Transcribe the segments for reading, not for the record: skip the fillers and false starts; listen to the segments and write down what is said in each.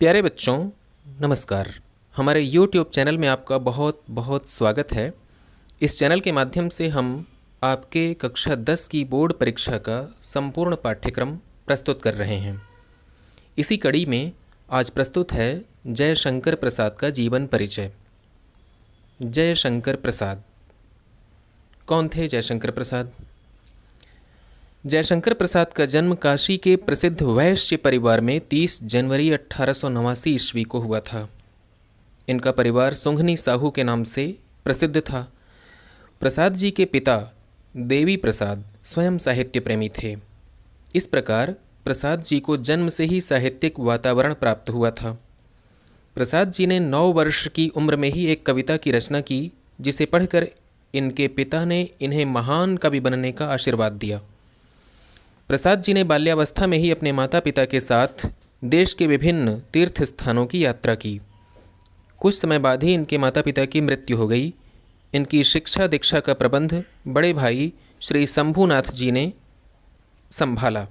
प्यारे बच्चों, नमस्कार। हमारे YouTube चैनल में आपका बहुत बहुत स्वागत है। इस चैनल के माध्यम से हम आपके कक्षा 10 की बोर्ड परीक्षा का संपूर्ण पाठ्यक्रम प्रस्तुत कर रहे हैं। इसी कड़ी में आज प्रस्तुत है जयशंकर प्रसाद का जीवन परिचय। जयशंकर प्रसाद कौन थे? जयशंकर प्रसाद जयशंकर प्रसाद का जन्म काशी के प्रसिद्ध वैश्य परिवार में 30 जनवरी 1889 ईस्वी को हुआ था। इनका परिवार सुंघनी साहू के नाम से प्रसिद्ध था। प्रसाद जी के पिता देवी प्रसाद स्वयं साहित्य प्रेमी थे। इस प्रकार प्रसाद जी को जन्म से ही साहित्यिक वातावरण प्राप्त हुआ था। प्रसाद जी ने 9 वर्ष की उम्र में ही एक कविता की रचना की, जिसे पढ़कर इनके पिता ने इन्हें महान कवि बनने का आशीर्वाद दिया। प्रसाद जी ने बाल्यावस्था में ही अपने माता पिता के साथ देश के विभिन्न तीर्थ स्थानों की यात्रा की। कुछ समय बाद ही इनके माता पिता की मृत्यु हो गई। इनकी शिक्षा दीक्षा का प्रबंध बड़े भाई श्री शंभूनाथ जी ने संभाला।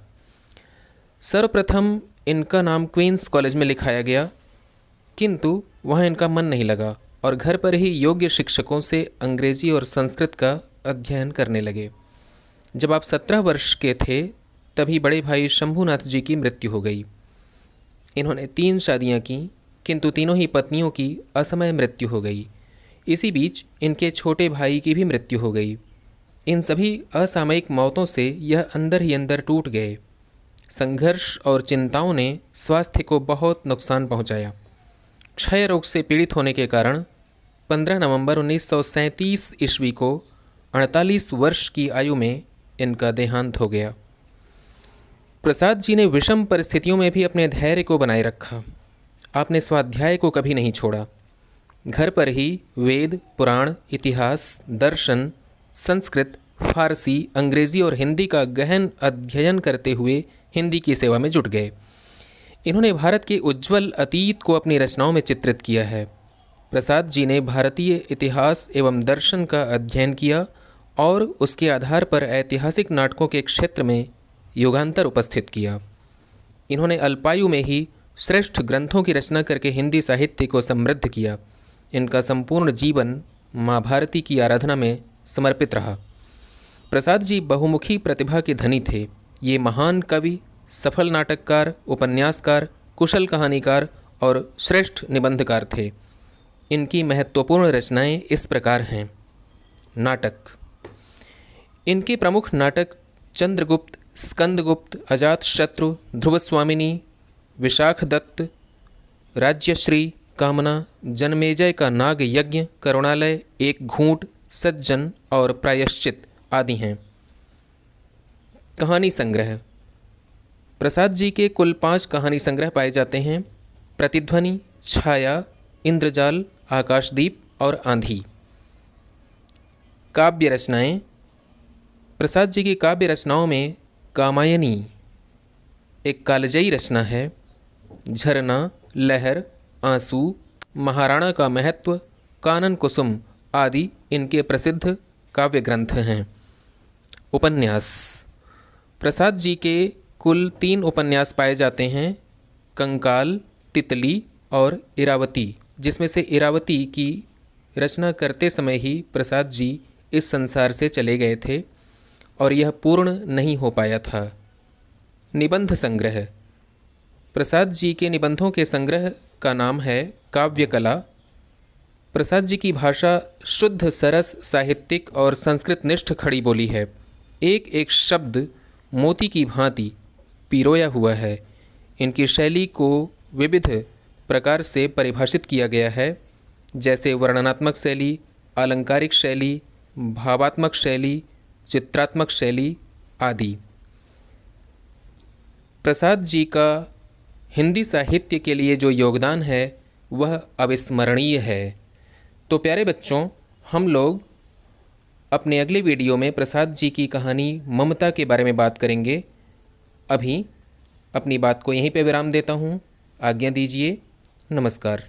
सर्वप्रथम इनका नाम क्वींस कॉलेज में लिखाया गया, किंतु वहाँ इनका मन नहीं लगा और घर पर ही योग्य शिक्षकों से अंग्रेजी और संस्कृत का अध्ययन करने लगे। जब आप 17 वर्ष के थे तभी बड़े भाई शंभूनाथ जी की मृत्यु हो गई। इन्होंने 3 शादियां की, किंतु तीनों ही पत्नियों की असमय मृत्यु हो गई। इसी बीच इनके छोटे भाई की भी मृत्यु हो गई। इन सभी असामयिक मौतों से यह अंदर ही अंदर टूट गए। संघर्ष और चिंताओं ने स्वास्थ्य को बहुत नुकसान पहुंचाया। क्षय रोग से पीड़ित होने के कारण 15 नवंबर 1937 ईस्वी को 48 वर्ष की आयु में इनका देहांत हो गया। प्रसाद जी ने विषम परिस्थितियों में भी अपने धैर्य को बनाए रखा। आपने स्वाध्याय को कभी नहीं छोड़ा। घर पर ही वेद, पुराण, इतिहास, दर्शन, संस्कृत, फारसी, अंग्रेजी और हिंदी का गहन अध्ययन करते हुए हिंदी की सेवा में जुट गए। इन्होंने भारत के उज्ज्वल अतीत को अपनी रचनाओं में चित्रित किया है। प्रसाद जी ने भारतीय इतिहास एवं दर्शन का अध्ययन किया और उसके आधार पर ऐतिहासिक नाटकों के क्षेत्र में युगांतर उपस्थित किया। इन्होंने अल्पायु में ही श्रेष्ठ ग्रंथों की रचना करके हिंदी साहित्य को समृद्ध किया। इनका संपूर्ण जीवन माँ भारती की आराधना में समर्पित रहा। प्रसाद जी बहुमुखी प्रतिभा के धनी थे। ये महान कवि, सफल नाटककार, उपन्यासकार, कुशल कहानीकार और श्रेष्ठ निबंधकार थे। इनकी महत्वपूर्ण रचनाएं इस प्रकार हैं। नाटक। इनके प्रमुख नाटक चंद्रगुप्त, स्कंदगुप्त, अजातशत्रु, ध्रुवस्वामिनी, विशाख दत्त, राज्यश्री, कामना, जनमेजय का नाग यज्ञ, करुणालय, एक घूंट, सज्जन और प्रायश्चित आदि हैं। कहानी संग्रह। प्रसाद जी के कुल 5 कहानी संग्रह पाए जाते हैं। प्रतिध्वनि, छाया, इंद्रजाल, आकाशदीप और आंधी। काव्य रचनाएं। प्रसाद जी की काव्य रचनाओं में कामायनी एक कालजयी रचना है। झरना, लहर, आंसू, महाराणा का महत्व, कानन कुसुम आदि इनके प्रसिद्ध काव्य ग्रंथ हैं। उपन्यास। प्रसाद जी के कुल 3 उपन्यास पाए जाते हैं। कंकाल, तितली और इरावती, जिसमें से इरावती की रचना करते समय ही प्रसाद जी इस संसार से चले गए थे और यह पूर्ण नहीं हो पाया था। निबंध संग्रह। प्रसाद जी के निबंधों के संग्रह का नाम है काव्य कला। प्रसाद जी की भाषा शुद्ध, सरस, साहित्यिक और संस्कृतनिष्ठ खड़ी बोली है। एक एक शब्द मोती की भांति पिरोया हुआ है। इनकी शैली को विविध प्रकार से परिभाषित किया गया है, जैसे वर्णनात्मक शैली, आलंकारिक शैली, भावात्मक शैली, चित्रात्मक शैली आदि। प्रसाद जी का हिंदी साहित्य के लिए जो योगदान है वह अविस्मरणीय है। तो प्यारे बच्चों, हम लोग अपने अगले वीडियो में प्रसाद जी की कहानी ममता के बारे में बात करेंगे। अभी अपनी बात को यहीं पे विराम देता हूँ। आज्ञा दीजिए। नमस्कार।